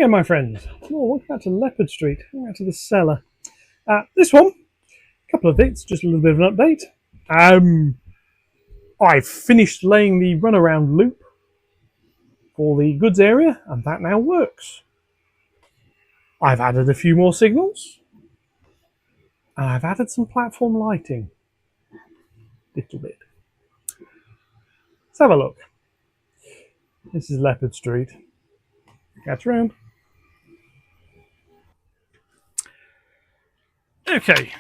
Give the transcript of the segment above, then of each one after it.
again, my friends. Welcome back to Leopard Street. Welcome back to the cellar. This one, a couple of bits, just a little bit of an update. I've finished laying the runaround loop for the goods area, and that now works. I've added a few more signals, and I've added some platform lighting. Little bit. Let's have a look. This is Leopard Street. Catch around. Okay,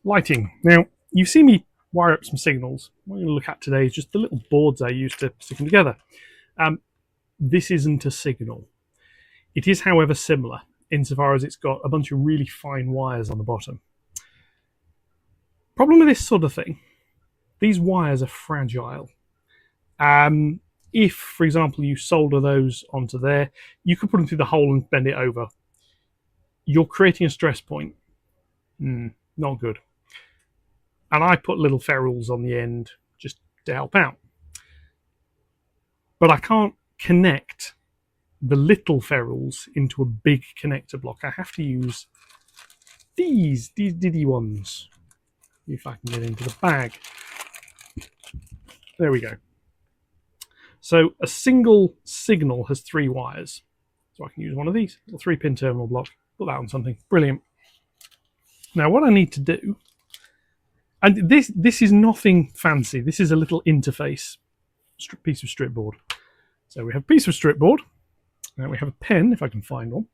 lighting. Now, you see me wire up some signals. What we're going to look at today is just the little boards I used to stick them together. This isn't a signal. It is, however, similar insofar as it's got a bunch of really fine wires on the bottom. Problem with this sort of thing, these wires are fragile. If, for example, you solder those onto there, you could put them through the hole and bend it over. You're creating a stress point. Not good. And I put little ferrules on the end just to help out. But I can't connect the little ferrules into a big connector block. I have to use these diddy ones. If I can get into the bag. There we go. So a single signal has 3 wires. So I can use one of these, a 3-pin terminal block, put that on something. Brilliant. Now what I need to do, and this is nothing fancy. This is a little interface piece of strip board. So we have a piece of strip board, and we have a pen, if I can find one.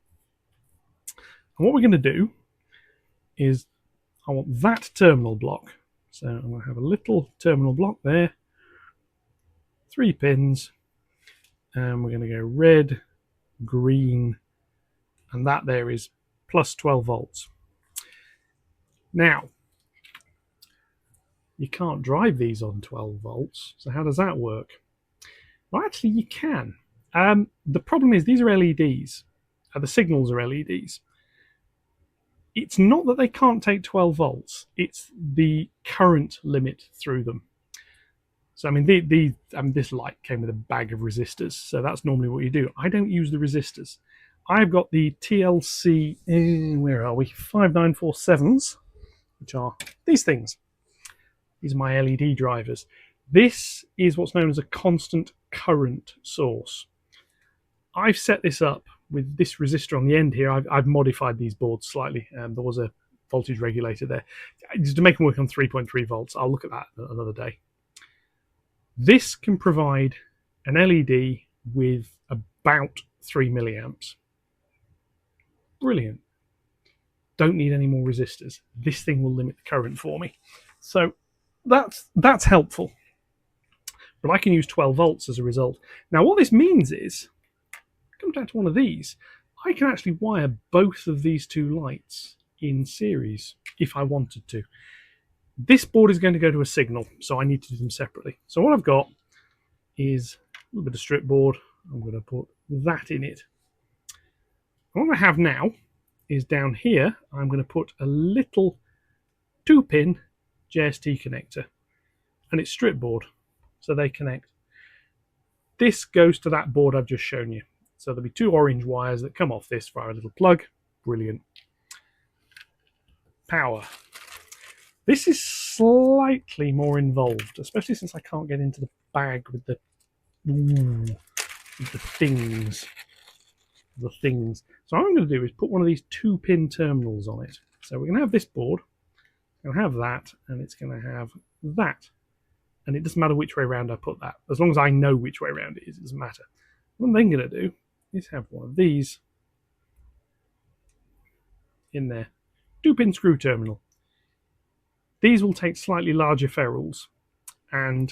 And what we're going to do is I want that terminal block. So I'm going to have a little terminal block there, 3 pins, and we're going to go red, green, and that there is plus 12 volts. Now, you can't drive these on 12 volts, so how does that work? Well, actually, you can. The problem is these are LEDs. The signals are LEDs. It's not that they can't take 12 volts, it's the current limit through them. So, I mean, this light came with a bag of resistors, so that's normally what you do. I don't use the resistors. I've got the TLC, where are we, 5947s, which are these things. These are my LED drivers. This is what's known as a constant current source. I've set this up with this resistor on the end here. I've modified these boards slightly. There was a voltage regulator there. Just to make them work on 3.3 volts. I'll look at that another day. This can provide an LED with about 3 milliamps. Brilliant. Don't need any more resistors. This thing will limit the current for me. So that's helpful. But I can use 12 volts as a result. Now what this means is, come down to one of these, I can actually wire both of these 2 lights in series if I wanted to. This board is going to go to a signal, so I need to do them separately. So what I've got is a little bit of strip board. I'm going to put that in it. And what I have now is down here, I'm going to put a little 2-pin JST connector, and it's strip board, so they connect. This goes to that board I've just shown you. So there'll be 2 orange wires that come off this via a little plug. Brilliant. Power. This is slightly more involved, especially since I can't get into the bag with the things. So what I'm going to do is put one of these 2-pin terminals on it. So we're going to have this board, going to have that, and it's going to have that. And it doesn't matter which way around I put that. As long as I know which way around it is, it doesn't matter. What I'm then going to do is have one of these in there. 2-pin screw terminal. These will take slightly larger ferrules, and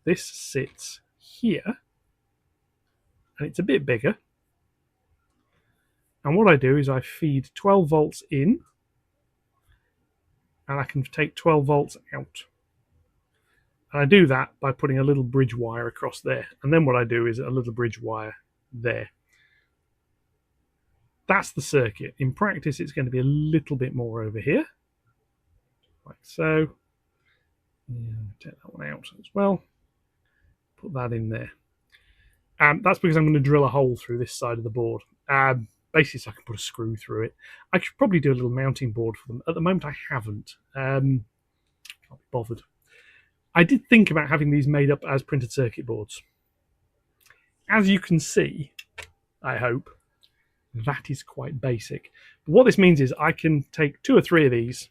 this sits here, and it's a bit bigger. And what I do is I feed 12 volts in, and I can take 12 volts out. And I do that by putting a little bridge wire across there. And then what I do is a little bridge wire there. That's the circuit. In practice, it's going to be a little bit more over here. Like so. Take that one out as well. Put that in there. That's because I'm going to drill a hole through this side of the board. Basically, so I can put a screw through it. I should probably do a little mounting board for them. At the moment, I haven't. Can't be bothered. I did think about having these made up as printed circuit boards. As you can see, I hope, that is quite basic. But what this means is I can take 2 or 3 of these,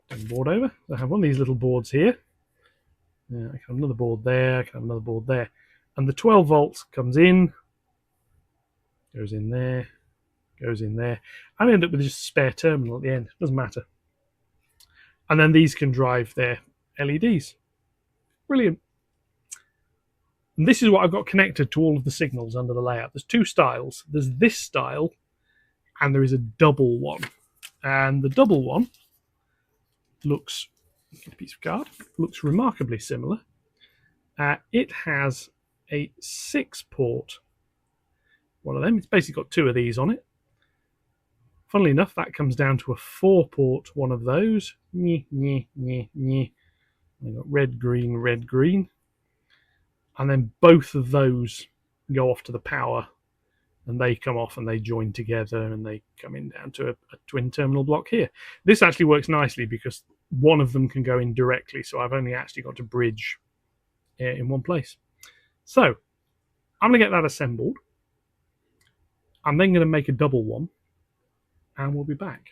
turn the board over. I have one of these little boards here. I can have another board there, I can have another board there. And the 12 volts comes in, goes in there, goes in there. I end up with just a spare terminal at the end. Doesn't matter. And then these can drive their LEDs. Brilliant. And this is what I've got connected to all of the signals under the layout. There's 2 styles. There's this style, and there is a double one. And the double one looks, get a piece of card, looks remarkably similar. It has a 6-port one of them. It's basically got 2 of these on it. Funnily enough, that comes down to a 4-port one of those. I've got red, green. And then both of those go off to the power, and they come off and they join together and they come in down to a twin terminal block here. This actually works nicely because one of them can go in directly, so I've only actually got to bridge in one place. So I'm going to get that assembled. I'm then going to make a double one, and we'll be back.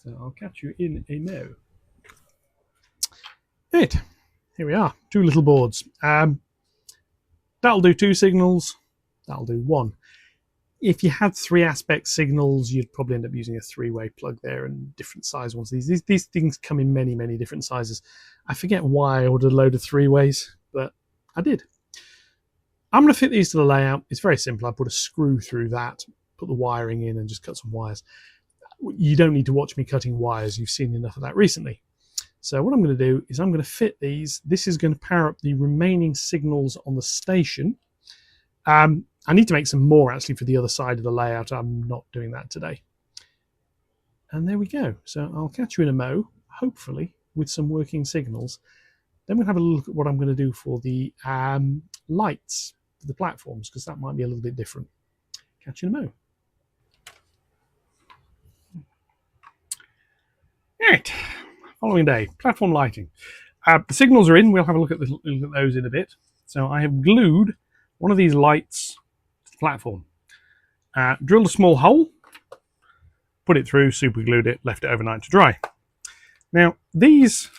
So I'll catch you in a mo. Right, here we are, 2 little boards. That'll do 2 signals, that'll do 1. If you had 3 aspect signals, you'd probably end up using a 3-way plug there and different size ones. These things come in many, many different sizes. I forget why I ordered a load of 3-ways, but I did. I'm going to fit these to the layout. It's very simple. I put a screw through that, put the wiring in, and just cut some wires. You don't need to watch me cutting wires. You've seen enough of that recently. So what I'm going to do is I'm going to fit these. This is going to power up the remaining signals on the station. I need to make some more actually for the other side of the layout. I'm not doing that today. And there we go. So I'll catch you in a mo, hopefully with some working signals. Then we'll have a look at what I'm going to do for the lights for the platforms, because that might be a little bit different. Catch you in a mo. Right. Following day, platform lighting. The signals are in. We'll have a look at those in a bit. So I have glued one of these lights to the platform. Drilled a small hole, put it through, super glued it, left it overnight to dry. Now these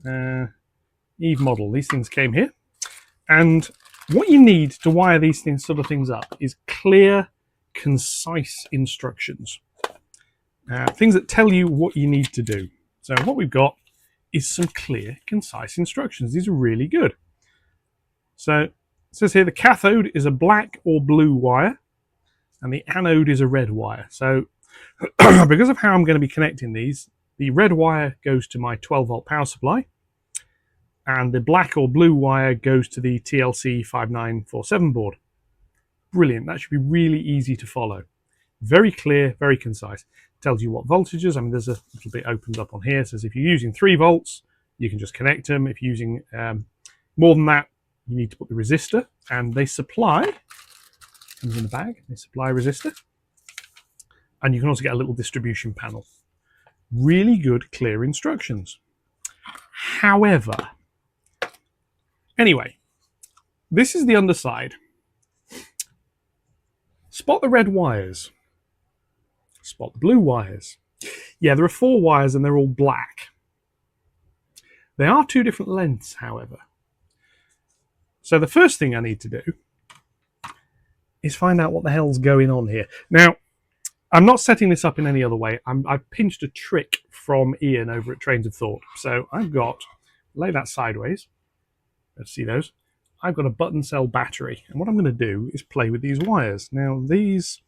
Eve model, these things came here, and what you need to wire these sort of things up is clear, concise instructions. Things that tell you what you need to do. So what we've got is some clear, concise instructions. These are really good. So it says here the cathode is a black or blue wire, and the anode is a red wire. So because of how I'm going to be connecting these, the red wire goes to my 12-volt power supply, and the black or blue wire goes to the TLC 5947 board. Brilliant. That should be really easy to follow. Very clear, very concise. Tells you what voltages. I mean, there's a little bit opened up on here. It says if you're using 3 volts, you can just connect them. If you're using more than that, you need to put the resistor. And they supply, comes in the bag, they supply a resistor. And you can also get a little distribution panel. Really good, clear instructions. However, anyway, this is the underside. Spot the red wires. Spot the blue wires. Yeah, there are 4 wires and they're all black. They are 2 different lengths, however. So the first thing I need to do is find out what the hell's going on here. Now, I'm not setting this up in any other way. I've pinched a trick from Ian over at Trains of Thought. So I've got, lay that sideways. Let's see those. I've got a button cell battery. And what I'm going to do is play with these wires. Now, these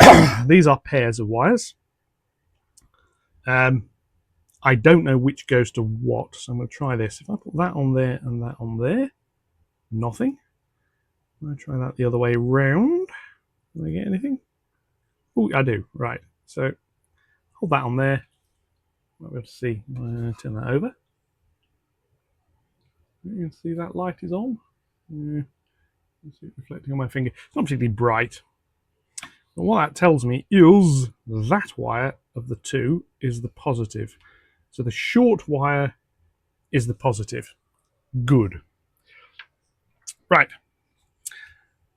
are pairs of wires. I don't know which goes to what, so I'm going to try this. If I put that on there and that on there, nothing. I'm going to try that the other way around. Do I get anything? Oh, I do. Right. So hold that on there. Might be able to see. Turn that over. You can see that light is on. See it reflecting on my finger. It's not particularly bright. But what that tells me is that wire of the two is the positive. So the short wire is the positive. Good. Right.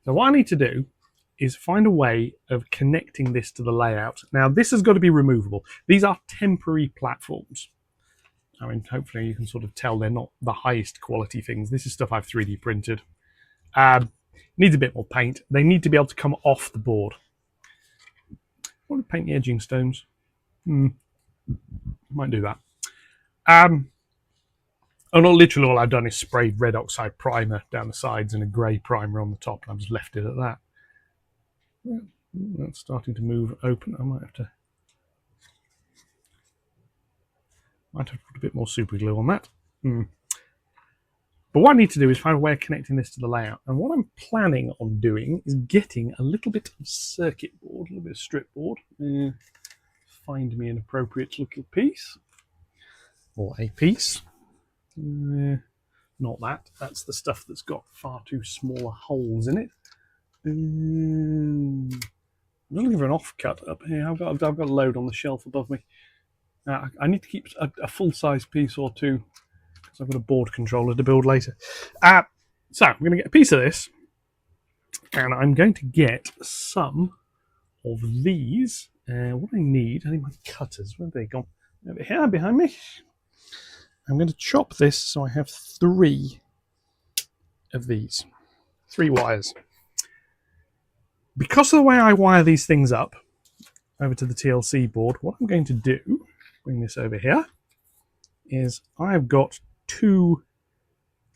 So what I need to do is find a way of connecting this to the layout. Now this has got to be removable. These are temporary platforms. I mean, hopefully you can sort of tell they're not the highest quality things. This is stuff I've 3D printed. Needs a bit more paint. They need to be able to come off the board. I want to paint the edging stones. Might do that. Oh, not literally all I've done is sprayed red oxide primer down the sides and a grey primer on the top, and I've just left it at that. That's starting to move open. I might have to put a bit more super glue on that. But what I need to do is find a way of connecting this to the layout. And what I'm planning on doing is getting a little bit of circuit board, a little bit of strip board. Find me an appropriate little piece. Or a piece. Not that. That's the stuff that's got far too small holes in it. I'm looking for an offcut up here. I've got a load on the shelf above me. I need to keep a full-size piece or two because I've got a board controller to build later. So I'm going to get a piece of this, and I'm going to get some of these. What I need my cutters. Where have they gone? Over here behind me. I'm going to chop this so I have 3 of these. 3 wires. Because of the way I wire these things up over to the TLC board, what I'm going to do, bring this over here, is I've got 2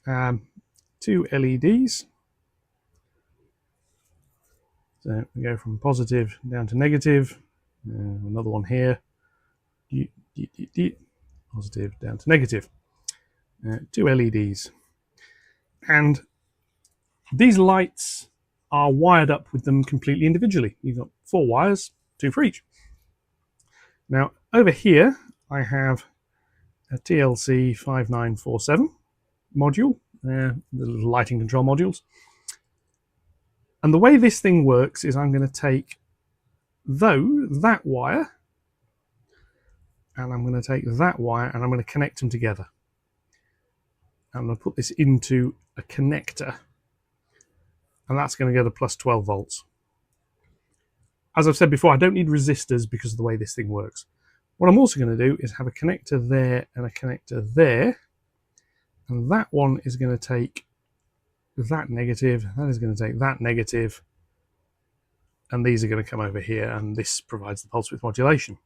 LEDs. So we go from positive down to negative. Another one here. Positive down to negative. 2 LEDs. And these lights are wired up with them completely individually. You've got 4 wires, 2 for each. Now, over here, I have a TLC 5947 module, the little lighting control modules. And the way this thing works is I'm going to take that wire, and I'm going to take that wire, and I'm going to connect them together. I'm going to put this into a connector, and that's going to go to plus 12 volts. As I've said before, I don't need resistors because of the way this thing works. What I'm also going to do is have a connector there and a connector there, and that one is going to take that negative, that is going to take that negative, and these are going to come over here, and this provides the pulse width modulation.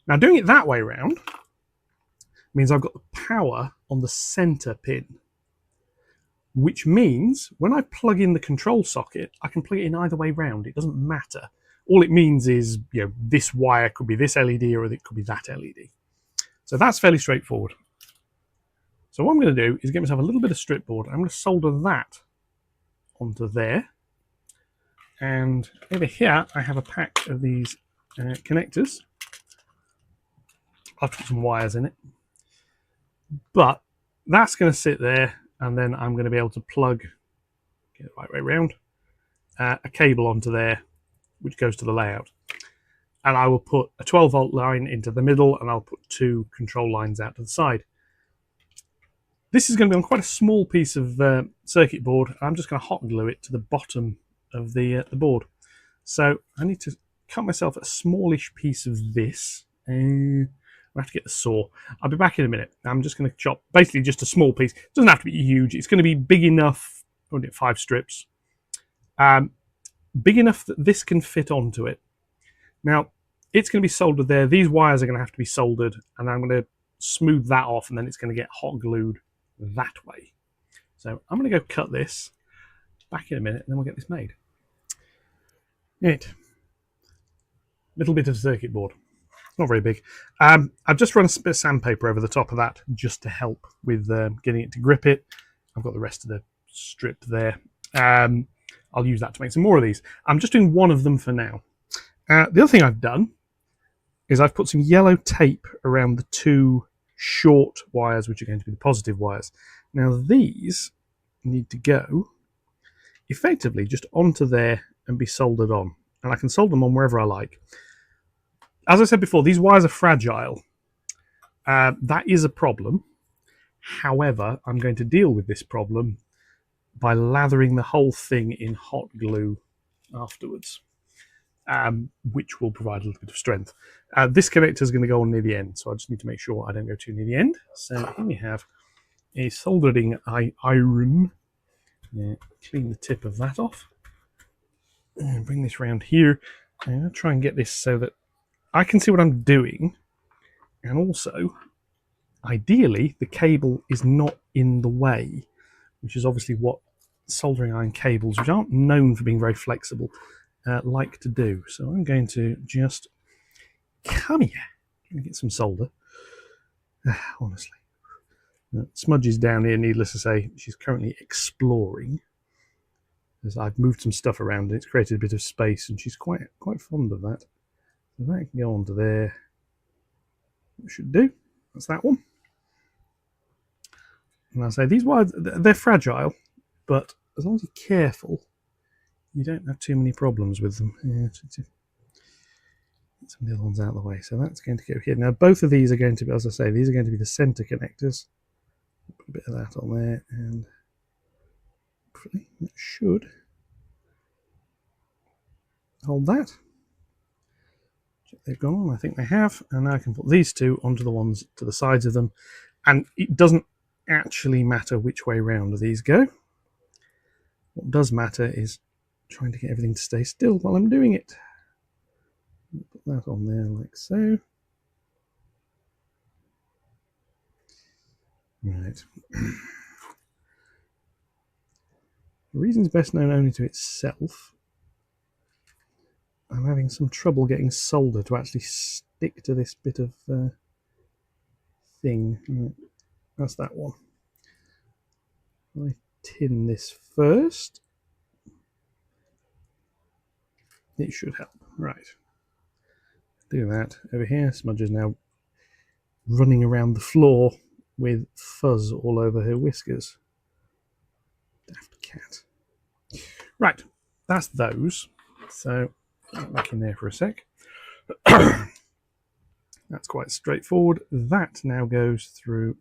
Now, doing it that way around means I've got the power on the center pin, which means when I plug in the control socket, I can plug it in either way round. It doesn't matter. All it means is, this wire could be this LED or it could be that LED. So that's fairly straightforward. So what I'm going to do is get myself a little bit of strip board. I'm going to solder that onto there. And over here, I have a pack of these connectors. I've put some wires in it. But that's going to sit there, and then I'm going to be able to plug, get it the right way around, a cable onto there, which goes to the layout. And I will put a 12 volt line into the middle, and I'll put 2 control lines out to the side. This is going to be on quite a small piece of circuit board. I'm just going to hot glue it to the bottom of the board. So I need to cut myself a smallish piece of this. I have to get the saw. I'll be back in a minute. I'm just going to chop basically just a small piece. It doesn't have to be huge. It's going to be big enough. I'll get 5 strips. Big enough that this can fit onto it. Now, it's going to be soldered there. These wires are going to have to be soldered, and I'm going to smooth that off, and then it's going to get hot glued that way. So I'm going to go cut this. Back in a minute, and then we'll get this made. Right. Little bit of circuit board. Not very big. I've just run a bit of sandpaper over the top of that just to help with getting it to grip it. I've got the rest of the strip there. I'll use that to make some more of these. I'm just doing one of them for now. The other thing I've done is I've put some yellow tape around the 2 short wires, which are going to be the positive wires. Now these need to go effectively just onto there and be soldered on. And I can solder them on wherever I like. As I said before, these wires are fragile. That is a problem. However, I'm going to deal with this problem by lathering the whole thing in hot glue afterwards, which will provide a little bit of strength. This connector is going to go on near the end, so I just need to make sure I don't go too near the end. So here we have a soldering iron. Clean the tip of that off. And bring this round here. I'm going to try and get this so that I can see what I'm doing. And also, ideally, the cable is not in the way, which is obviously what soldering iron cables, which aren't known for being very flexible, like to do. So I'm going to just come here and get some solder. Honestly. Smudge is down here, needless to say. She's currently exploring. As I've moved some stuff around and it's created a bit of space, and she's quite fond of that. So that can go onto there. That should do. That's that one. And I say these wires, they're fragile, but as long as you're careful, you don't have too many problems with them. Yeah, get some of the other ones out of the way. So that's going to go here. Now both of these are going to be, as I say, these are going to be the center connectors. Put a bit of that on there, and hopefully that should hold that. Check they've gone on. I think they have. And now I can put these two onto the ones to the sides of them. And it doesn't actually matter which way round these go. What does matter is trying to get everything to stay still while I'm doing it. Put that on there like so. Right. The reason's best known only to itself. I'm having some trouble getting solder to actually stick to this bit of thing. Right. That's that one. I tin this first. It should help. Right. Do that. Over here, Smudge is now running around the floor with fuzz all over her whiskers. Daft cat. Right, that's those. So, put that back in there for a sec. That's quite straightforward. That now goes through.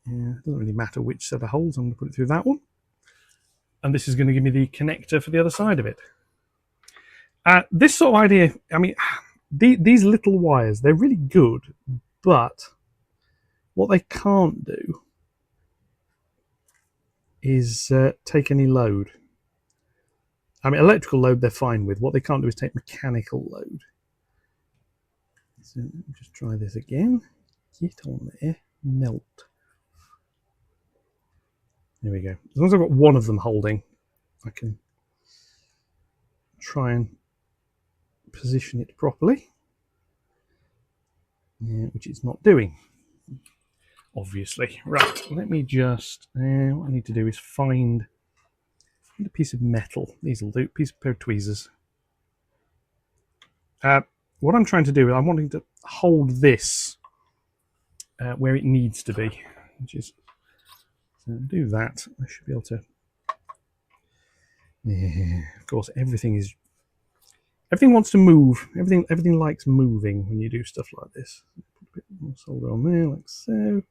It doesn't really matter which set of holes. I'm going to put it through that one. And this is going to give me the connector for the other side of it. This sort of idea, I mean, these little wires, they're really good, but what they can't do is take any load. I mean, electrical load they're fine with. What they can't do is take mechanical load. So let me just try this again. Get on there. Melt. There we go. As long as I've got one of them holding, I can try and position it properly. Yeah, which it's not doing. Obviously. Right, let me just... what I need to do is find a piece of metal. These will do. Piece of pair of tweezers. What I'm trying to do is I'm wanting to hold this where it needs to be, which is, so do that. I should be able to. Yeah, of course, everything wants to move. Everything likes moving when you do stuff like this. Put a bit more solder on there, like so.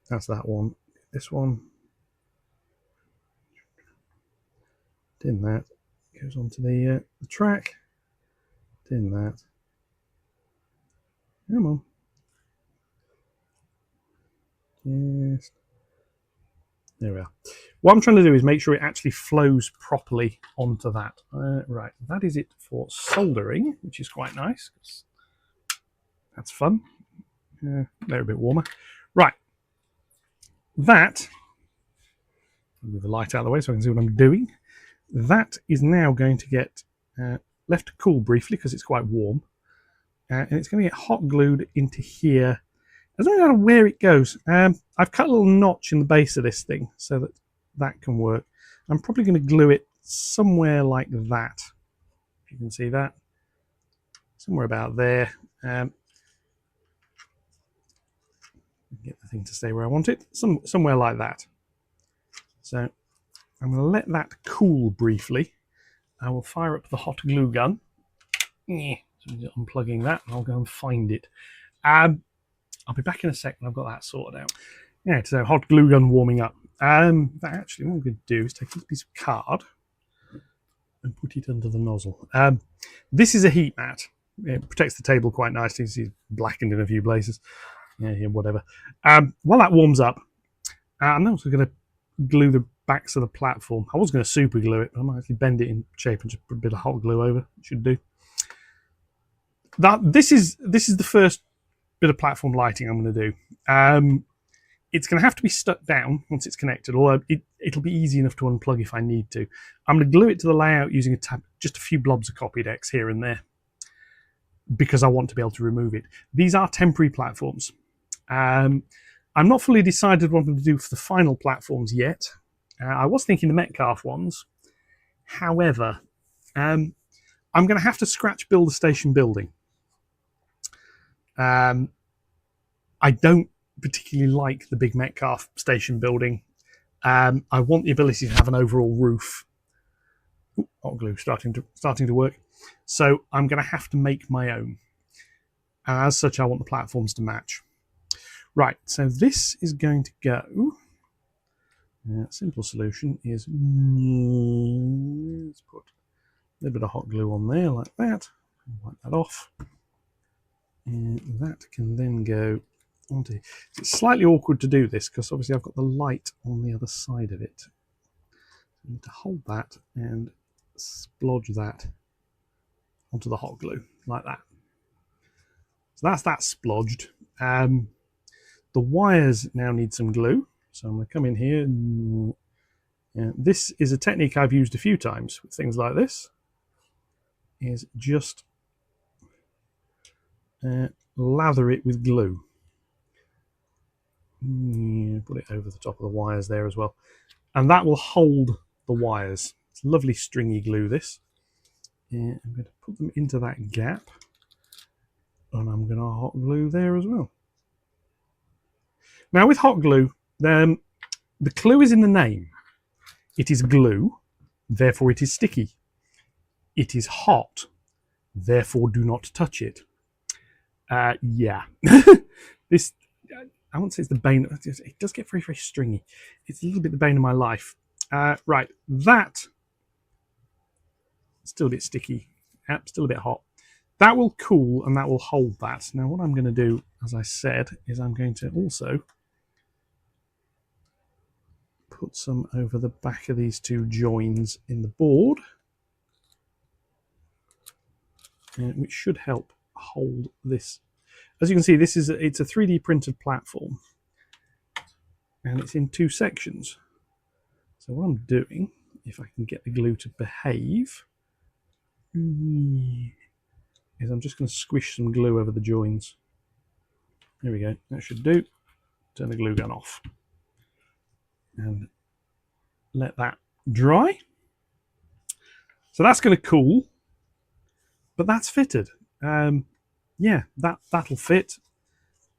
That's that one. This one. Tin that. Goes onto the track. Tin that. Come on. Yes. There we are. What I'm trying to do is make sure it actually flows properly onto that. Right, that is it for soldering, which is quite nice. That's fun. They're a bit warmer. Right. That, move the light out of the way so I can see what I'm doing. That is now going to get left to cool briefly because it's quite warm. And it's going to get hot glued into here. I don't know where it goes. I've cut a little notch in the base of this thing so that that can work. I'm probably going to glue it somewhere like that. If you can see that. Somewhere about there. Get the thing to stay where I want it. Somewhere like that. So I'm going to let that cool briefly. I will fire up the hot glue gun. So unplugging that, and I'll go and find it. I'll be back in a second. I've got that sorted out. Yeah, so hot glue gun warming up. Actually, what I'm going to do is take this piece of card and put it under the nozzle. This is a heat mat. It protects the table quite nicely. It's blackened in a few places. Yeah, whatever. While that warms up, I'm also going to glue the backs of the platform. I was going to super glue it, but I might actually bend it in shape and just put a bit of hot glue over. It should do. This is the first bit of platform lighting I'm going to do. It's going to have to be stuck down once it's connected, although it'll be easy enough to unplug if I need to. I'm going to glue it to the layout using just a few blobs of Copydex here and there, because I want to be able to remove it. These are temporary platforms. I'm not fully decided what I'm going to do for the final platforms yet. I was thinking the Metcalf ones. However, I'm going to have to scratch build a station building. I don't particularly like the big Metcalf station building. I want the ability to have an overall roof. Ooh, hot glue starting to work. So I'm going to have to make my own. And as such, I want the platforms to match. Right, so this is going to go. Simple solution is let's put a little bit of hot glue on there like that. Wipe that off. And that can then go onto. It's slightly awkward to do this because obviously I've got the light on the other side of it. I need to hold that and splodge that onto the hot glue like that. So that's that splodged. The wires now need some glue, so I'm going to come in here. This is a technique I've used a few times with things like this. Is just lather it with glue. Put it over the top of the wires there as well, and that will hold the wires. It's lovely stringy glue. This. I'm going to put them into that gap, and I'm going to hot glue there as well. Now with hot glue, the clue is in the name. It is glue, therefore it is sticky. It is hot, therefore do not touch it. Yeah. This, I won't say it's the bane. It does get very, very stringy. It's a little bit the bane of my life. Right, that, still a bit sticky. Yep, still a bit hot. That will cool and that will hold that. Now what I'm going to do, as I said, is I'm going to also put some over the back of these two joins in the board, which should help hold this. As you can see, it's a 3D printed platform, and it's in two sections. So what I'm doing, if I can get the glue to behave, is I'm just going to squish some glue over the joins. There we go. That should do. Turn the glue gun off and let that dry. So that's going to cool, but that's fitted. Yeah, that'll fit.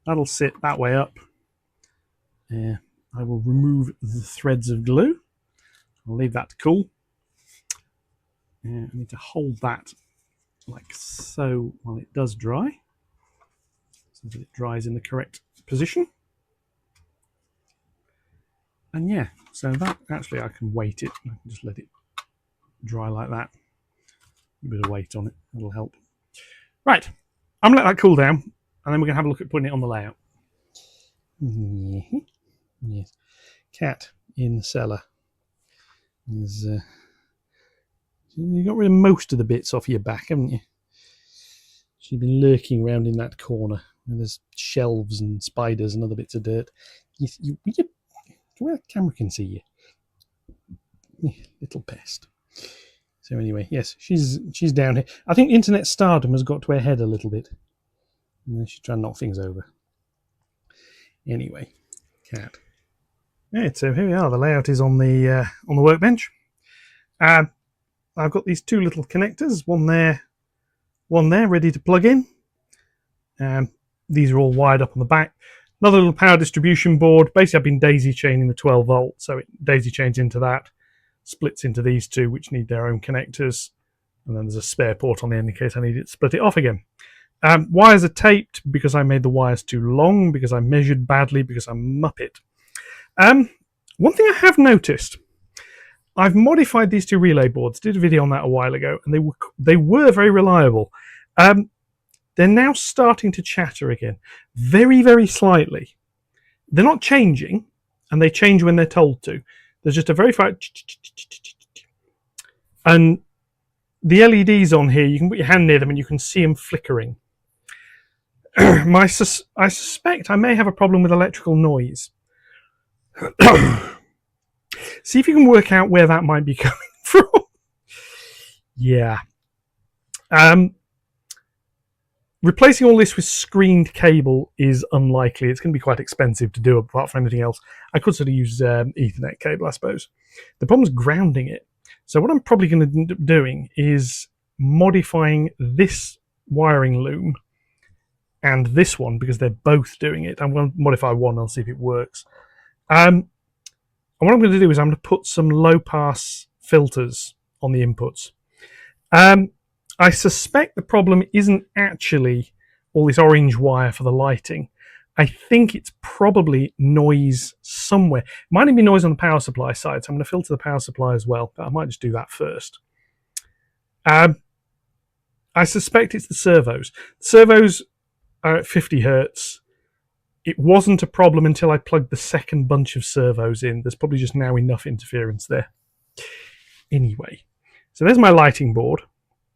That'll sit that way up. I will remove the threads of glue. I'll leave that to cool. I need to hold that like so while it does dry, so that it dries in the correct position. And yeah, so that actually I can weight it. I can just let it dry like that. A bit of weight on it, that'll help. Right, I'm gonna let that cool down, and then we're gonna have a look at putting it on the layout. Yes, cat in the cellar. You got rid of most of the bits off your back, haven't you? She's been lurking around in that corner where there's shelves and spiders and other bits of dirt. Where the camera can see you, little pest. So anyway, yes, she's down here. I think internet stardom has got to her head a little bit, and she's trying to knock things over. Anyway, cat. Right, so here we are. The layout is on the workbench. I've got these two little connectors, one there, ready to plug in. These are all wired up on the back. Another little power distribution board. Basically, I've been daisy chaining the 12 volt, so it daisy chains into that. splits into these two, which need their own connectors, and then there's a spare port on the end in case I need it to split it off again. Wires are taped because I made the wires too long, because I measured badly, because I'm muppet. One thing I have noticed, I've modified these two relay boards, did a video on that a while ago, and they were very reliable. They're now starting to chatter again, very, very slightly. They're not changing, and they change when they're told to. There's just a very fine, and the LEDs on here, you can put your hand near them and you can see them flickering. I suspect I may have a problem with electrical noise. See if you can work out where that might be coming from. Yeah. Replacing all this with screened cable is unlikely. It's going to be quite expensive to do apart from anything else. I could sort of use Ethernet cable, I suppose. The problem is grounding it. So what I'm probably going to end up doing is modifying this wiring loom and this one, because they're both doing it. I'm going to modify one, I'll see if it works. And what I'm going to do is I'm going to put some low-pass filters on the inputs. I suspect the problem isn't actually all this orange wire for the lighting. I think it's probably noise somewhere. It might even be noise on the power supply side, so I'm going to filter the power supply as well, but I might just do that first. I suspect it's the servos. The servos are at 50 hertz. It wasn't a problem until I plugged the second bunch of servos in. There's probably just now enough interference there. Anyway, so there's my lighting board.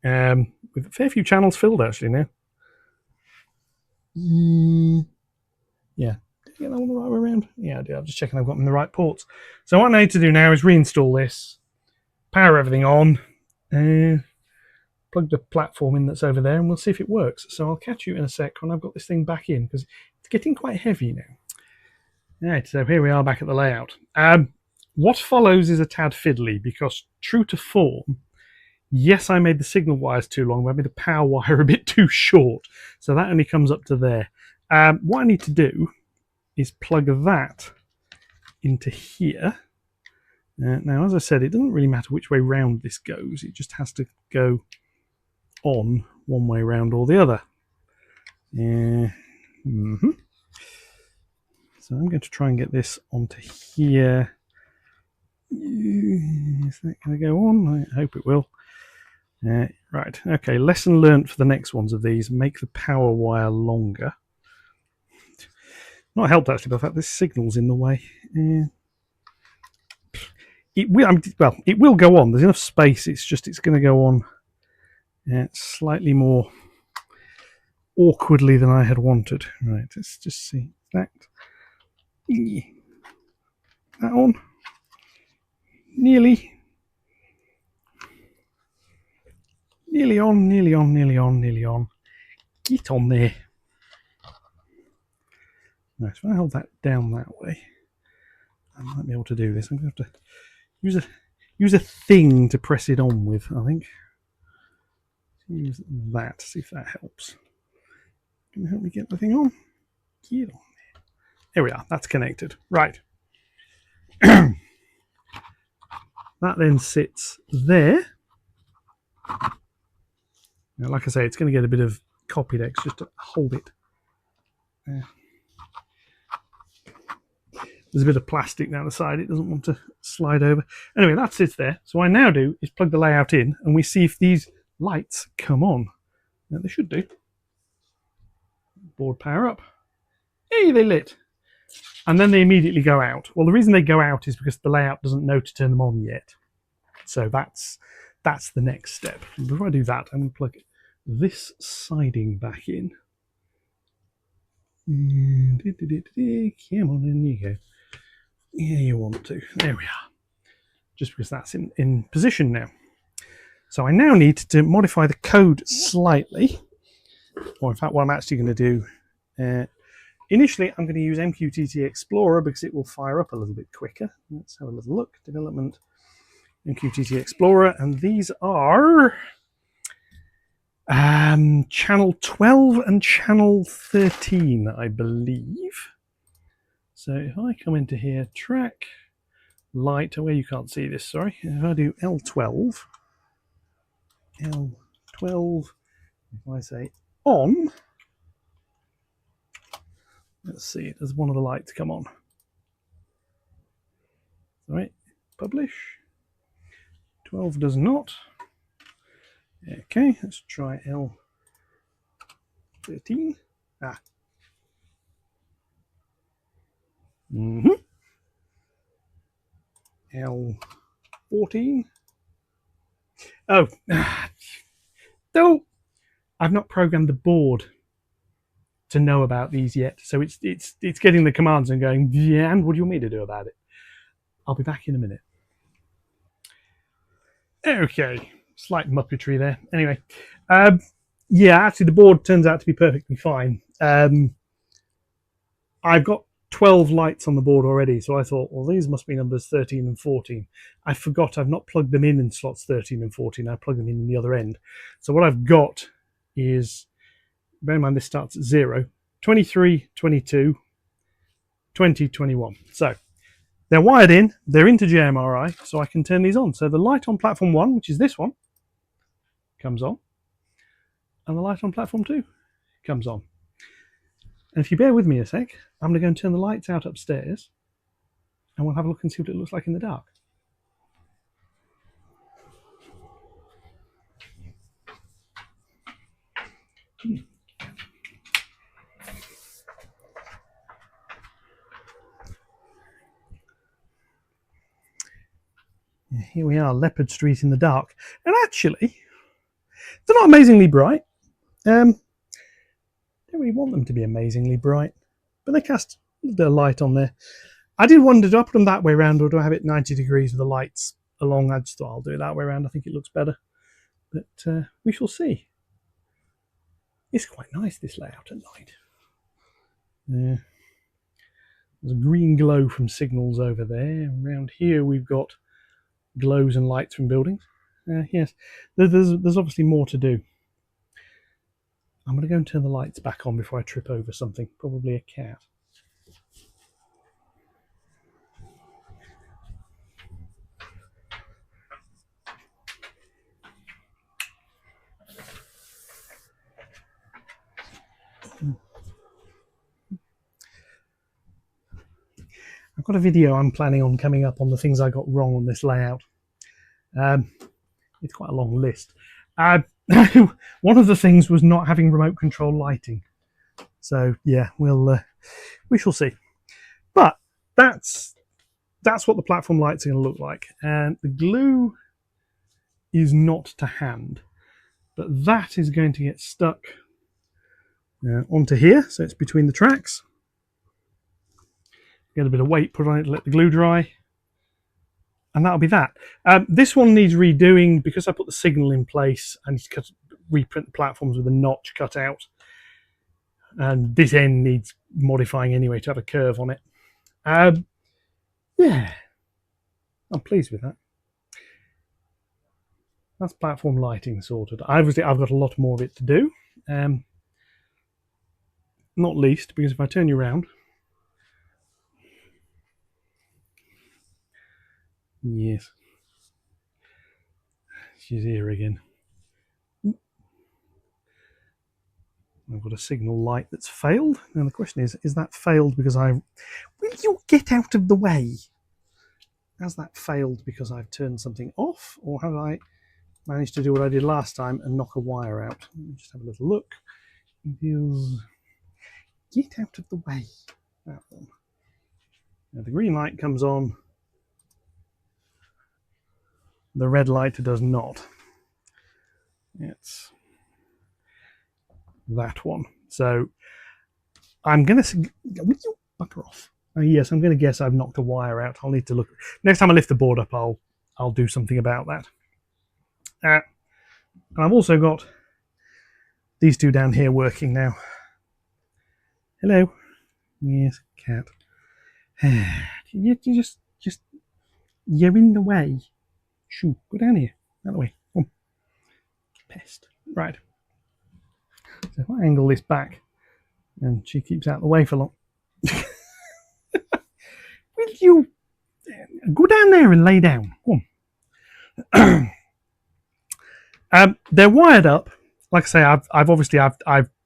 With a fair few channels filled actually now. Yeah, did I get that one the right way around? Yeah, I did. I'm just checking I've got them in the right ports. So what I need to do now is reinstall this, power everything on, plug the platform in that's over there, and we'll see if it works. So I'll catch you in a sec when I've got this thing back in, because it's getting quite heavy now. Right, so here we are back at the layout. What follows is a tad fiddly, because true to form, yes, I made the signal wires too long, but I made the power wire a bit too short. So that only comes up to there. What I need to do is plug that into here. Now, as I said, it doesn't really matter which way round this goes. It just has to go on one way round or the other. So I'm going to try and get this onto here. Is that going to go on? I hope it will. Right, okay, lesson learnt for the next ones of these. Make the power wire longer. Not helped actually by the fact this signal's in the way. It will go on. There's enough space. It's just it's going to go on slightly more awkwardly than I had wanted. Right, let's just see that. That on. Nearly on, nearly on, nearly on, nearly on. Get on there. Right, if I hold that down that way, I might be able to do this. I'm going to have to use a thing to press it on with, I think. Use that, see if that helps. Can you help me get the thing on? Get on there. There we are, that's connected. Right. That then sits there. Now, like I say, it's going to get a bit of Copydex just to hold it. There's a bit of plastic down the side. It doesn't want to slide over. Anyway, that sits there. So what I now do is plug the layout in, and we see if these lights come on. Now, they should do. Board power up. Hey, they lit. And then they immediately go out. Well, the reason they go out is because the layout doesn't know to turn them on yet. So that's the next step. Before I do that, I'm going to plug this siding back in. Come on, in you go. Yeah, you want to. There we are. Just because that's in position now. So I now need to modify the code slightly. Or in fact, what I'm actually going to do... initially, I'm going to use MQTT Explorer because it will fire up a little bit quicker. Let's have a little look. Development, MQTT Explorer. And these are... channel 12 and channel 13, I believe. So if I come into here, track, light, where you can't see this, sorry. If I do L12, if I say on, let's see, does one of the lights come on? All right, publish. 12 does not. Okay, let's try L13. Ah. L14. Oh, no, I've not programmed the board to know about these yet, so it's getting the commands and going, yeah, and what do you want me to do about it? I'll be back in a minute. Okay, slight muppetry there. Anyway, yeah, actually the board turns out to be perfectly fine. I've got 12 lights on the board already, so I thought, well, these must be numbers 13 and 14. I forgot I've not plugged them in slots 13 and 14. I plugged them in the other end. So what I've got is, bear in mind this starts at 0, 23, 22, 20, 21. So they're wired in, they're into JMRI, so I can turn these on. So the light on platform 1, which is this one, comes on, and the light on platform 2 comes on. And if you bear with me a sec, I'm going to go and turn the lights out upstairs, and we'll have a look and see what it looks like in the dark. Here we are, Leopard Street in the dark. And actually, they're not amazingly bright. Don't really want them to be amazingly bright, but they cast a little bit of light on there. I did wonder, do I put them that way around, or do I have it 90 degrees with the lights along? I just thought I'll do it that way around. I think it looks better. But we shall see. It's quite nice, this layout at night. Yeah. There's a green glow from signals over there. Around here we've got glows and lights from buildings. Yes, there's obviously more to do. I'm going to go and turn the lights back on before I trip over something, probably a cat. I've got a video I'm planning on coming up on the things I got wrong on this layout. It's quite a long list. One of the things was not having remote control lighting. So yeah, we shall see. But that's what the platform lights are going to look like. And the glue is not to hand, but that is going to get stuck onto here. So it's between the tracks. Get a bit of weight put on it, let the glue dry, and that'll be that. This one needs redoing because I put the signal in place. I need to reprint the platforms with a notch cut out, and this end needs modifying anyway to have a curve on it. Yeah, I'm pleased with that. That's platform lighting sorted. Obviously, I've got a lot more of it to do. Not least because if I turn you around, yes, she's here again. I've got a signal light that's failed. Now the question is that failed because will you get out of the way? Has that failed because I've turned something off, or have I managed to do what I did last time and knock a wire out? Let me just have a little look. Get out of the way. That one. Now the green light comes on. The red light does not. It's that one. So I'm going to... Will you butter off? Yes, I'm going to guess I've knocked a wire out. I'll need to look. Next time I lift the board up, I'll do something about that. And I've also got these two down here working now. Hello. Yes, cat. You just you're in the way. Shoo, go down here. Out of the way. Come on. Pest. Right. So if I angle this back, and she keeps out of the way for long. Will you go down down there and lay down. Come on. They're wired up. Like I say, I've obviously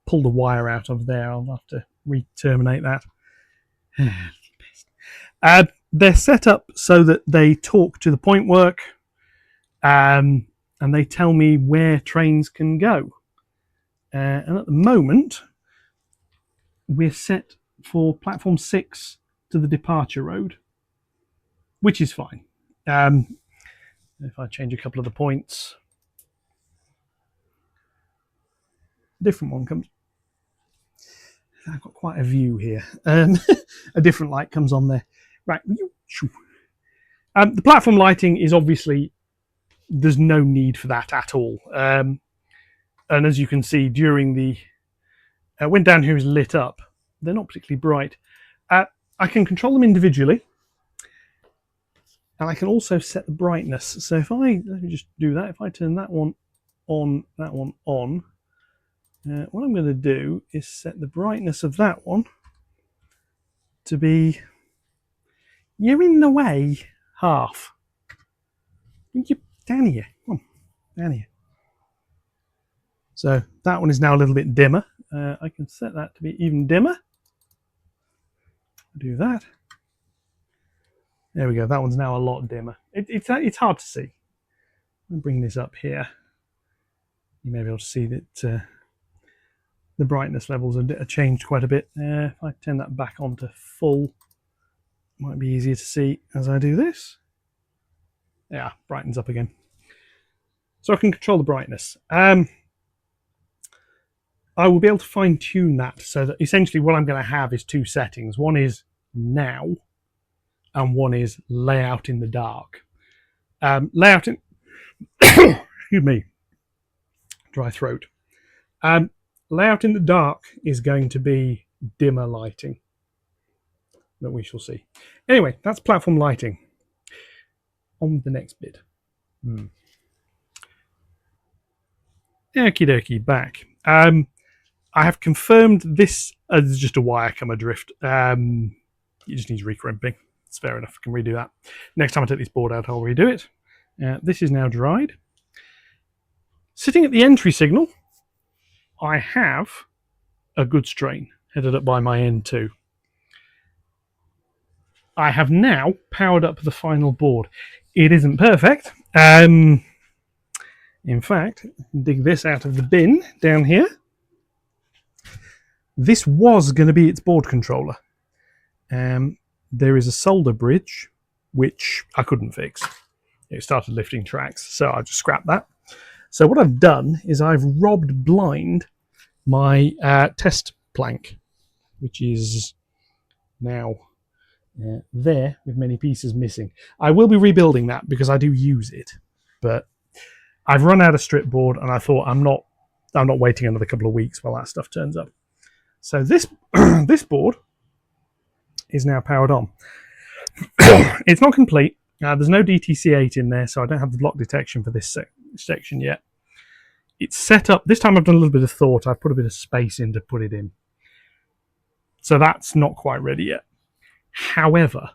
pulled a wire out of there. I'll have to re-terminate that. They're set up so that they talk to the point work, and they tell me where trains can go. And at the moment, we're set for platform 6 to the departure road, which is fine. If I change a couple of the points, a different one comes. I've got quite a view here. A different light comes on there. Right. The platform lighting is obviously, there's no need for that at all. And as you can see, during the when down here is lit up, they're not particularly bright. I can control them individually, and I can also set the brightness. So if let me just do that. If I turn that one on, what I'm going to do is set the brightness of that one to be, you're in the way, half. You down here, come on, down here. So that one is now a little bit dimmer. I can set that to be even dimmer. Do that. There we go. That one's now a lot dimmer. It's hard to see. I'll bring this up here. You may be able to see that the brightness levels are changed quite a bit. If I turn that back on to full, it might be easier to see as I do this. Yeah, brightens up again. So I can control the brightness. I will be able to fine tune that so that essentially what I'm going to have is 2 settings. One is now, and one is layout in the dark. Layout in excuse me, dry throat. Layout in the dark is going to be dimmer lighting that we shall see. Anyway, that's platform lighting. On with the next bit. Okie dokie, back. I have confirmed this as just a wire come adrift. It just needs recrimping. It's fair enough. I can redo that. Next time I take this board out, I'll redo it. This is now dried. Sitting at the entry signal, I have a goods train headed up by my N2. I have now powered up the final board. It isn't perfect. In fact, dig this out of the bin down here. This was going to be its board controller. There is a solder bridge, which I couldn't fix. It started lifting tracks, so I just scrapped that. So what I've done is I've robbed blind my test plank, which is now there with many pieces missing. I will be rebuilding that because I do use it, but I've run out of strip board, and I thought I'm not waiting another couple of weeks while that stuff turns up. So this this board is now powered on. It's not complete. There's no DTC8 in there, so I don't have the block detection for this section yet. It's set up. This time I've done a little bit of thought. I've put a bit of space in to put it in. So that's not quite ready yet. However,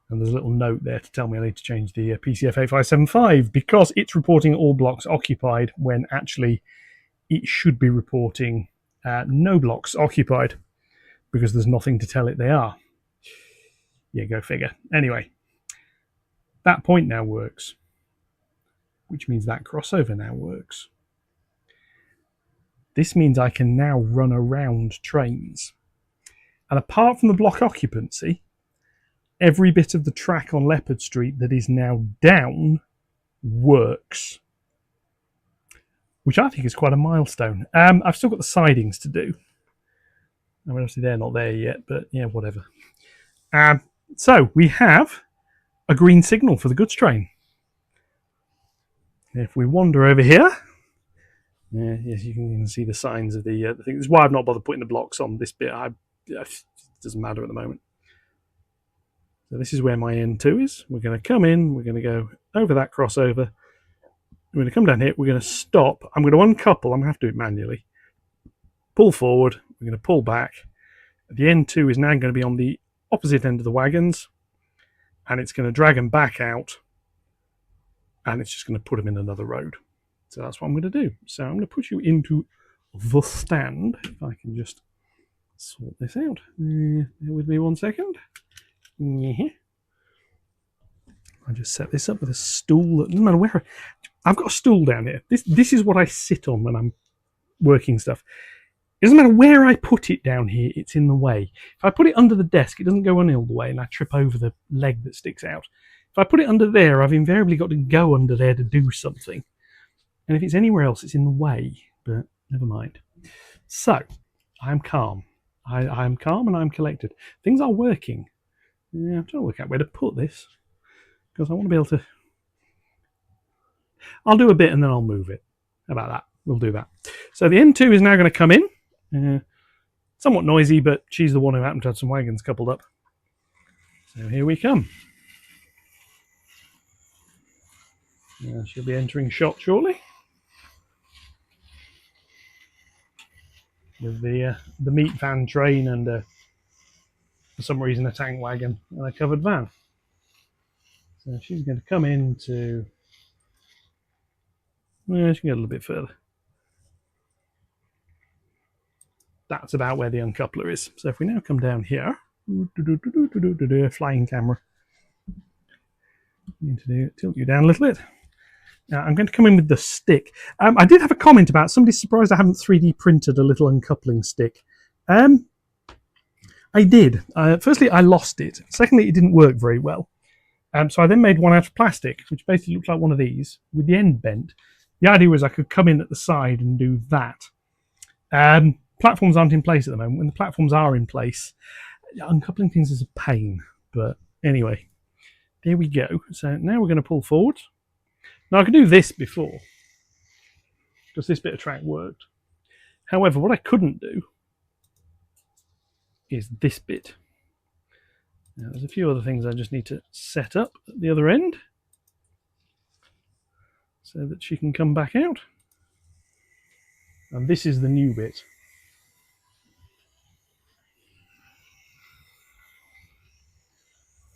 and there's a little note there to tell me I need to change the PCF8575 because it's reporting all blocks occupied when actually it should be reporting no blocks occupied because there's nothing to tell it they are. Yeah, go figure. Anyway, that point now works, which means that crossover now works. This means I can now run around trains. And apart from the block occupancy, every bit of the track on Leopard Street that is now down works, which I think is quite a milestone. I've still got the sidings to do. I mean, obviously they're not there yet, but yeah, whatever. So we have a green signal for the goods train. If we wander over here, yes, you can see the signs of the thing. This is why I've not bothered putting the blocks on this bit. It doesn't matter at the moment. So this is where my N2 is. We're going to come in. We're going to go over that crossover. We're going to come down here. We're going to stop. I'm going to uncouple. I'm going to have to do it manually. Pull forward. We're going to pull back. The N2 is now going to be on the opposite end of the wagons. and it's going to drag them back out, and it's just going to put them in another road. So that's what I'm going to do. So I'm going to put you into the stand. If I can just sort this out. Bear with me 1 second. Yeah. I just set this up with a stool. It doesn't matter where. I've got a stool down here. This is what I sit on when I'm working stuff. It doesn't matter where I put it down here, it's in the way. If I put it under the desk, it doesn't go on all the way and I trip over the leg that sticks out. If I put it under there, I've invariably got to go under there to do something. And if it's anywhere else, it's in the way. But never mind. So, I'm calm. I'm calm and I'm collected. Things are working. Yeah, I'm trying to work out where to put this. Because I want to be able to... I'll do a bit and then I'll move it. How about that? We'll do that. So the N2 is now going to come in. Somewhat noisy, but she's the one who happened to have some wagons coupled up. So here we come. She'll be entering shot shortly. With the meat van train and for some reason a tank wagon and a covered van. So she's going to come into... Yeah, she can get a little bit further. That's about where the uncoupler is. So if we now come down here, flying camera. I'm going to tilt you down a little bit. Now I'm going to come in with the stick. I did have a comment about somebody's surprised I haven't 3D printed a little uncoupling stick. I did. Firstly, I lost it. Secondly, it didn't work very well. So I then made one out of plastic, which basically looks like one of these with the end bent. The idea was I could come in at the side and do that. Platforms aren't in place at the moment. When the platforms are in place, uncoupling things is a pain. But anyway, there we go. So now we're going to pull forward. Now I could do this before, because this bit of track worked. However, what I couldn't do is this bit. Now there's a few other things I just need to set up at the other end so that she can come back out. And this is the new bit.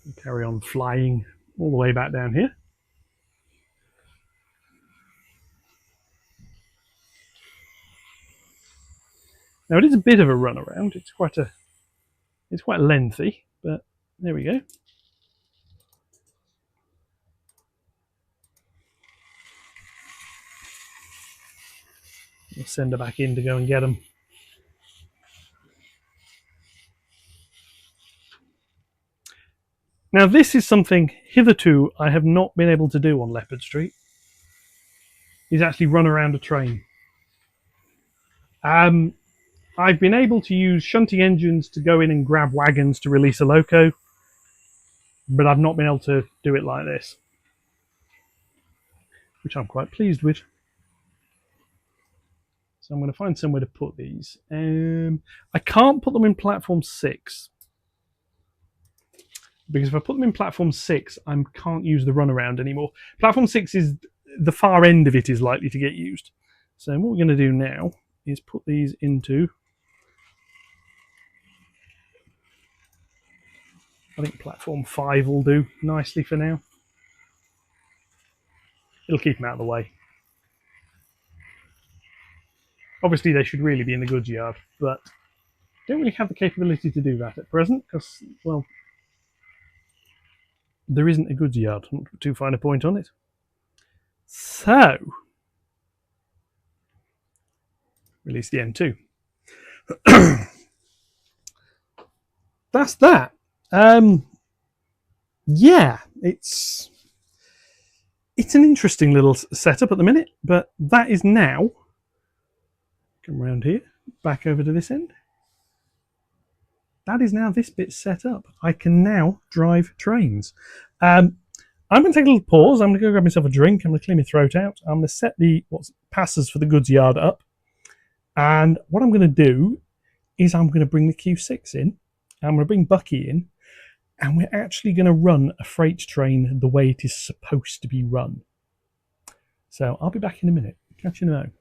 We'll carry on flying all the way back down here. Now it is a bit of a runaround. It's quite lengthy, but there we go. We'll send her back in to go and get them. Now this is something hitherto I have not been able to do on Leopard Street. Is actually run around a train. I've been able to use shunting engines to go in and grab wagons to release a loco, but I've not been able to do it like this, which I'm quite pleased with. So I'm going to find somewhere to put these. I can't put them in platform 6, because if I put them in platform 6, I can't use the runaround anymore. Platform 6 is the far end of it is likely to get used. So what we're going to do now is put these into... I think platform 5 will do nicely for now. It'll keep them out of the way. Obviously, they should really be in the goods yard, but don't really have the capability to do that at present because, well, there isn't a goods yard. Not too fine a point on it. So, release the N2. That's that. Yeah, it's an interesting little setup at the minute, but that is now... Come around here, back over to this end. That is now this bit set up. I can now drive trains. I'm going to take a little pause. I'm going to go grab myself a drink. I'm going to clear my throat out. I'm going to set the what passes for the goods yard up. And what I'm going to do is I'm going to bring the Q6 in. I'm going to bring Bucky in. And we're actually going to run a freight train the way it is supposed to be run. So I'll be back in a minute. Catch you in a moment.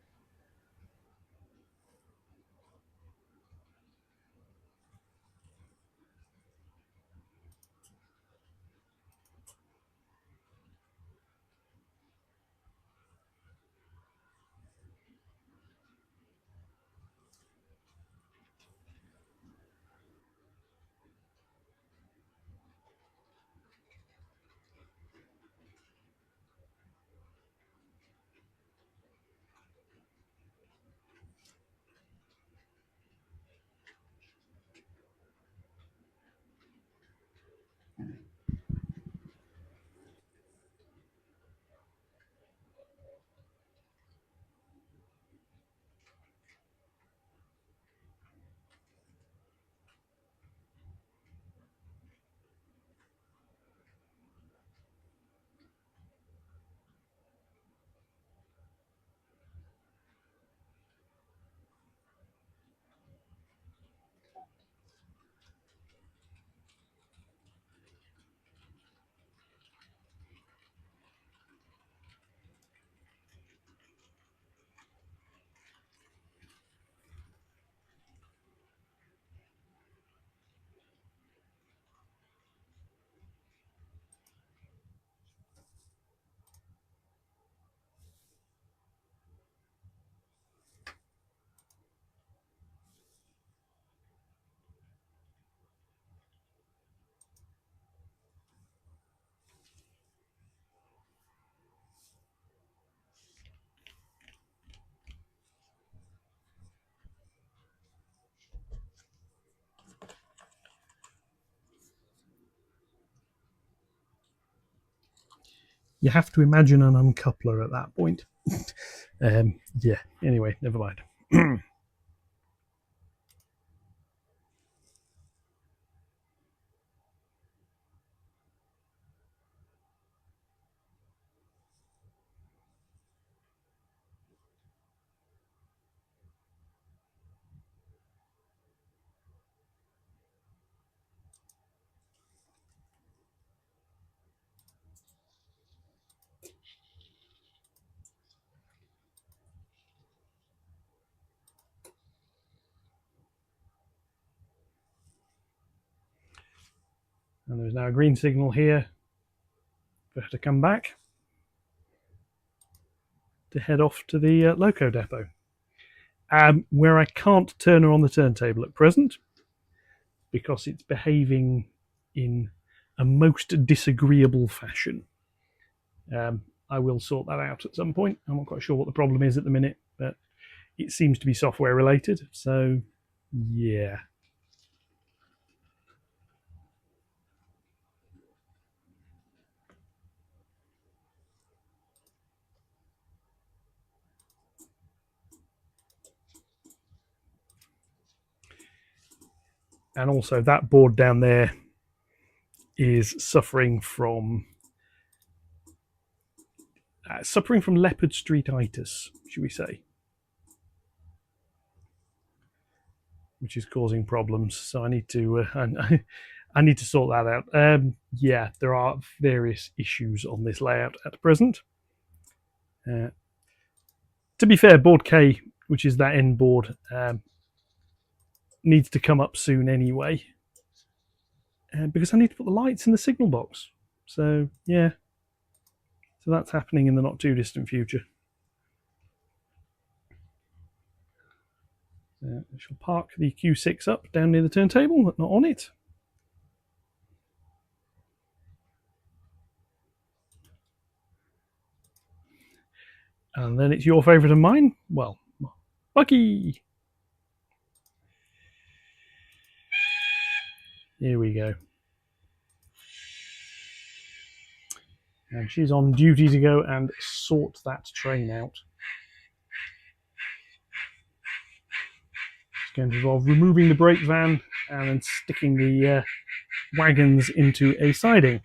You have to imagine an uncoupler at that point. Yeah, anyway, never mind. And there's now a green signal here for her to come back to head off to the loco depot, where I can't turn her on the turntable at present because it's behaving in a most disagreeable fashion. I will sort that out at some point. I'm not quite sure what the problem is at the minute, but it seems to be software related. So, yeah. And also, that board down there is suffering from Leopard streetitis, should we say, which is causing problems. So I need to I need to sort that out. Yeah, there are various issues on this layout at present. To be fair, board K, which is that end board, needs to come up soon anyway, because I need to put the lights in the signal box. So yeah, so that's happening in the not too distant future. I shall park the Q6 up down near the turntable, but not on it. And then it's your favourite and mine. Well, Bucky. Here we go. And she's on duty to go and sort that train out. It's going to involve removing the brake van and then sticking the wagons into a siding.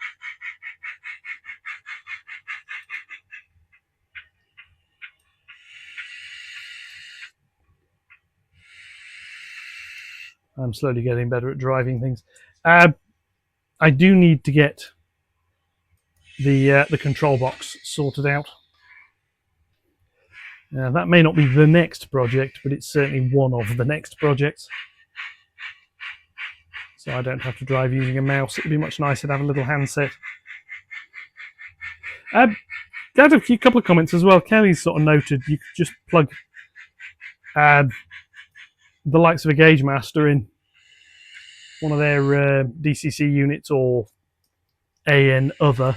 I'm slowly getting better at driving things. I do need to get the control box sorted out. That may not be the next project, but it's certainly one of the next projects. So I don't have to drive using a mouse. It would be much nicer to have a little handset. I had a couple of comments as well. Kelly's sort of noted you could just plug the likes of a Gauge Master in one of their DCC units or AN other,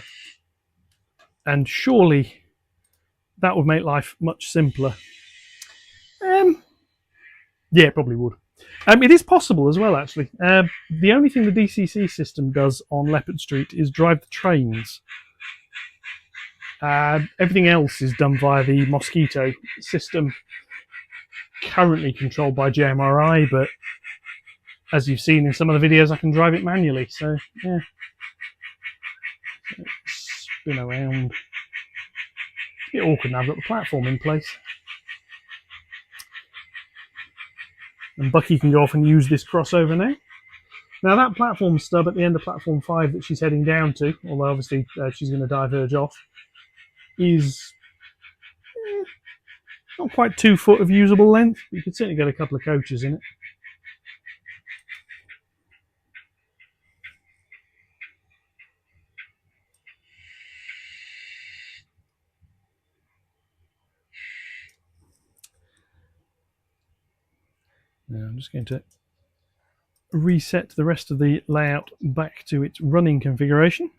and surely that would make life much simpler. Yeah, it probably would. It is possible as well, actually. The only thing the DCC system does on Leopard Street is drive the trains. Everything else is done via the Mosquito system, currently controlled by JMRI, but as you've seen in some of the videos, I can drive it manually. So, yeah. Spin around. It's a bit awkward now, I've got the platform in place. And Bucky can go off and use this crossover now. Now that platform stub at the end of platform 5 that she's heading down to, although obviously she's going to diverge off, is not quite 2 foot of usable length. You could certainly get a couple of coaches in it. Now I'm just going to reset the rest of the layout back to its running configuration.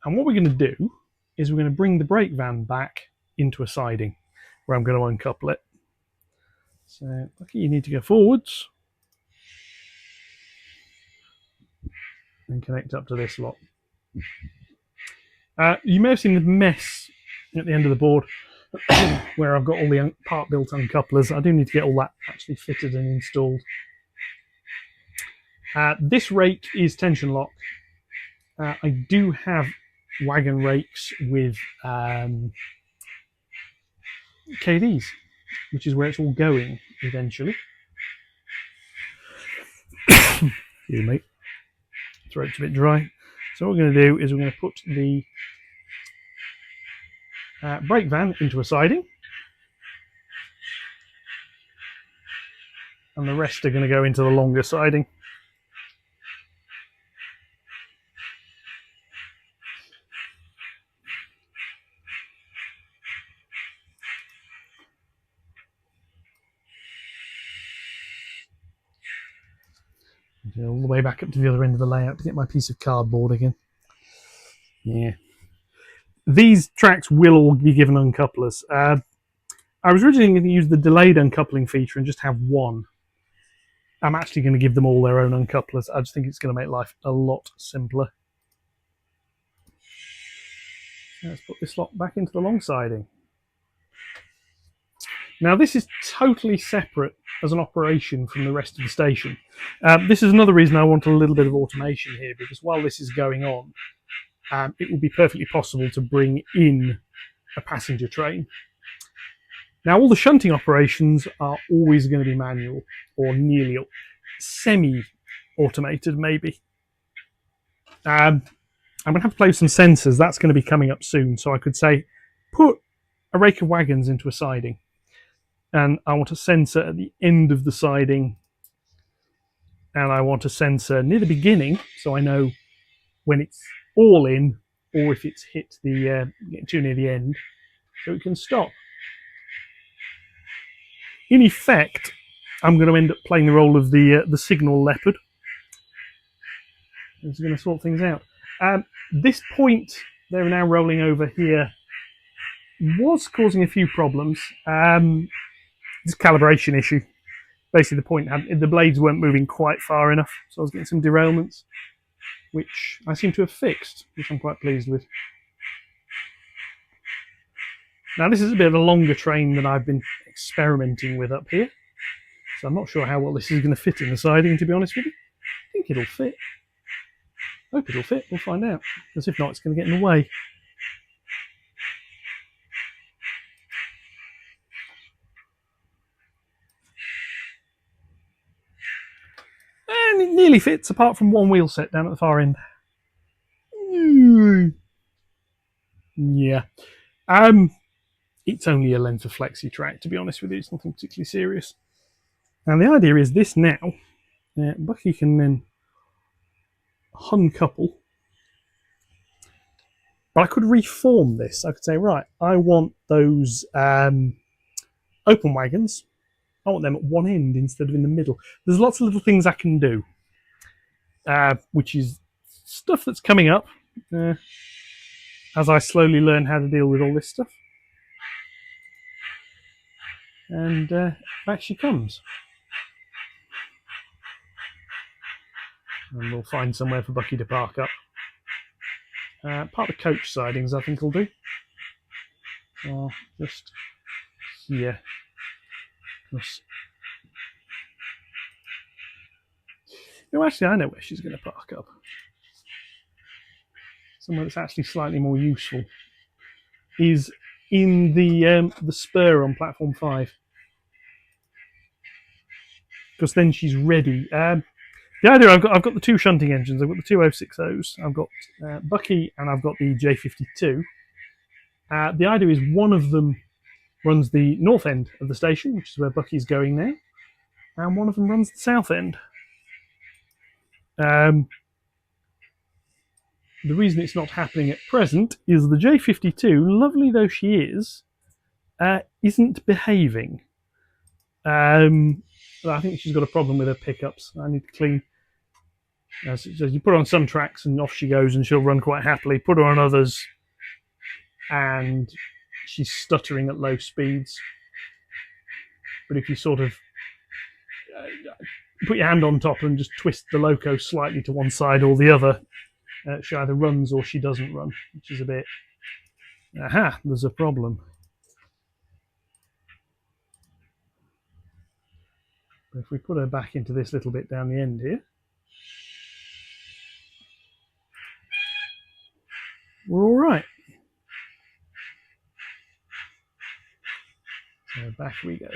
And what we're going to do is we're going to bring the brake van back into a siding where I'm going to uncouple it. So, okay, you need to go forwards. and connect up to this lot. You may have seen the mess at the end of the board where I've got all the part-built uncouplers. I do need to get all that actually fitted and installed. This rake is tension lock. I do have wagon rakes with KDs, which is where it's all going eventually. Excuse me, throat's a bit dry. So what we're going to do is we're going to put the brake van into a siding, and the rest are going to go into the longer siding. All the way back up to the other end of the layout to get my piece of cardboard again. Yeah. These tracks will all be given uncouplers. I was originally going to use the delayed uncoupling feature and just have one. I'm actually going to give them all their own uncouplers. I just think it's going to make life a lot simpler. Let's put this lot back into the long siding. Now this is totally separate as an operation from the rest of the station. This is another reason I want a little bit of automation here, because while this is going on, it will be perfectly possible to bring in a passenger train. Now all the shunting operations are always going to be manual, or nearly semi-automated maybe. I'm going to have to play with some sensors. That's going to be coming up soon. So I could say, put a rake of wagons into a siding, and I want a sensor at the end of the siding, and I want a sensor near the beginning, so I know when it's all in, or if it's hit the getting too near the end, so it can stop. In effect, I'm going to end up playing the role of the signal Leopard. It's going to sort things out. This point they're now rolling over here was causing a few problems. This calibration issue. Basically, the point the blades weren't moving quite far enough, so I was getting some derailments, which I seem to have fixed, which I'm quite pleased with. Now, this is a bit of a longer train than I've been experimenting with up here, so I'm not sure how well this is going to fit in the siding, to be honest with you. I think it'll fit. Hope it'll fit. We'll find out, because if not, it's going to get in the way. And it nearly fits, apart from one wheel set down at the far end. Yeah. It's only a length of flexi track, to be honest with you. It's nothing particularly serious. And the idea is this now, Bucky can then uncouple. But I could reform this. I could say, right, I want those open wagons. I want them at one end instead of in the middle. There's lots of little things I can do, which is stuff that's coming up as I slowly learn how to deal with all this stuff. And back she comes. And we'll find somewhere for Bucky to park up. Part of the coach sidings, I think, will do. Just here. No, actually, I know where she's going to park up. Somewhere that's actually slightly more useful is in the spur on platform 5, because then she's ready. The idea, I've got the two shunting engines. I've got the two 060s. I've got Bucky, and I've got the J52. The idea is one of them runs the north end of the station, which is where Bucky's going now, and one of them runs the south end. The reason it's not happening at present is the J52, lovely though she is, isn't behaving. I think she's got a problem with her pickups. I need to clean. So you put her on some tracks and off she goes, and she'll run quite happily. Put her on others, and she's stuttering at low speeds. But if you sort of put your hand on top and just twist the loco slightly to one side or the other. She either runs or she doesn't run, which is a bit... Aha, there's a problem. But if we put her back into this little bit down the end here, we're all right. So back we go.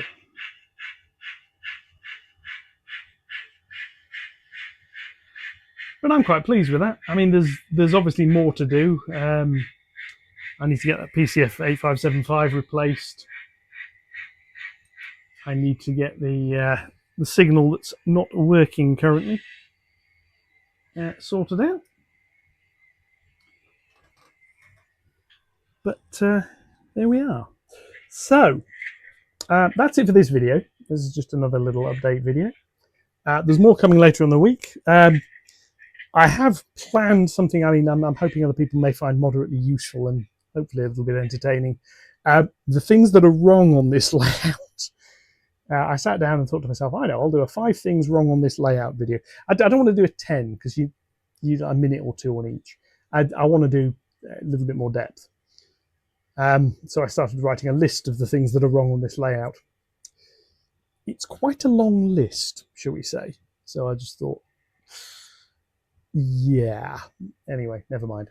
But I'm quite pleased with that. I mean, there's obviously more to do. I need to get that PCF 8575 replaced. I need to get the signal that's not working currently sorted out. But there we are. So that's it for this video. This is just another little update video. There's more coming later in the week. I have planned something. I mean, I'm hoping other people may find moderately useful and hopefully a little bit entertaining. The things that are wrong on this layout. I sat down and thought to myself, I know, I'll do a 5 things wrong on this layout video. I don't want to do a 10 because you a minute or 2 on each. I want to do a little bit more depth. So I started writing a list of the things that are wrong on this layout. It's quite a long list, shall we say. So I just thought, yeah. Anyway, never mind.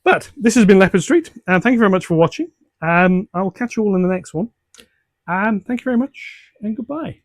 But this has been Leopard Street, and thank you very much for watching. I'll catch you all in the next one. Thank you very much, and goodbye.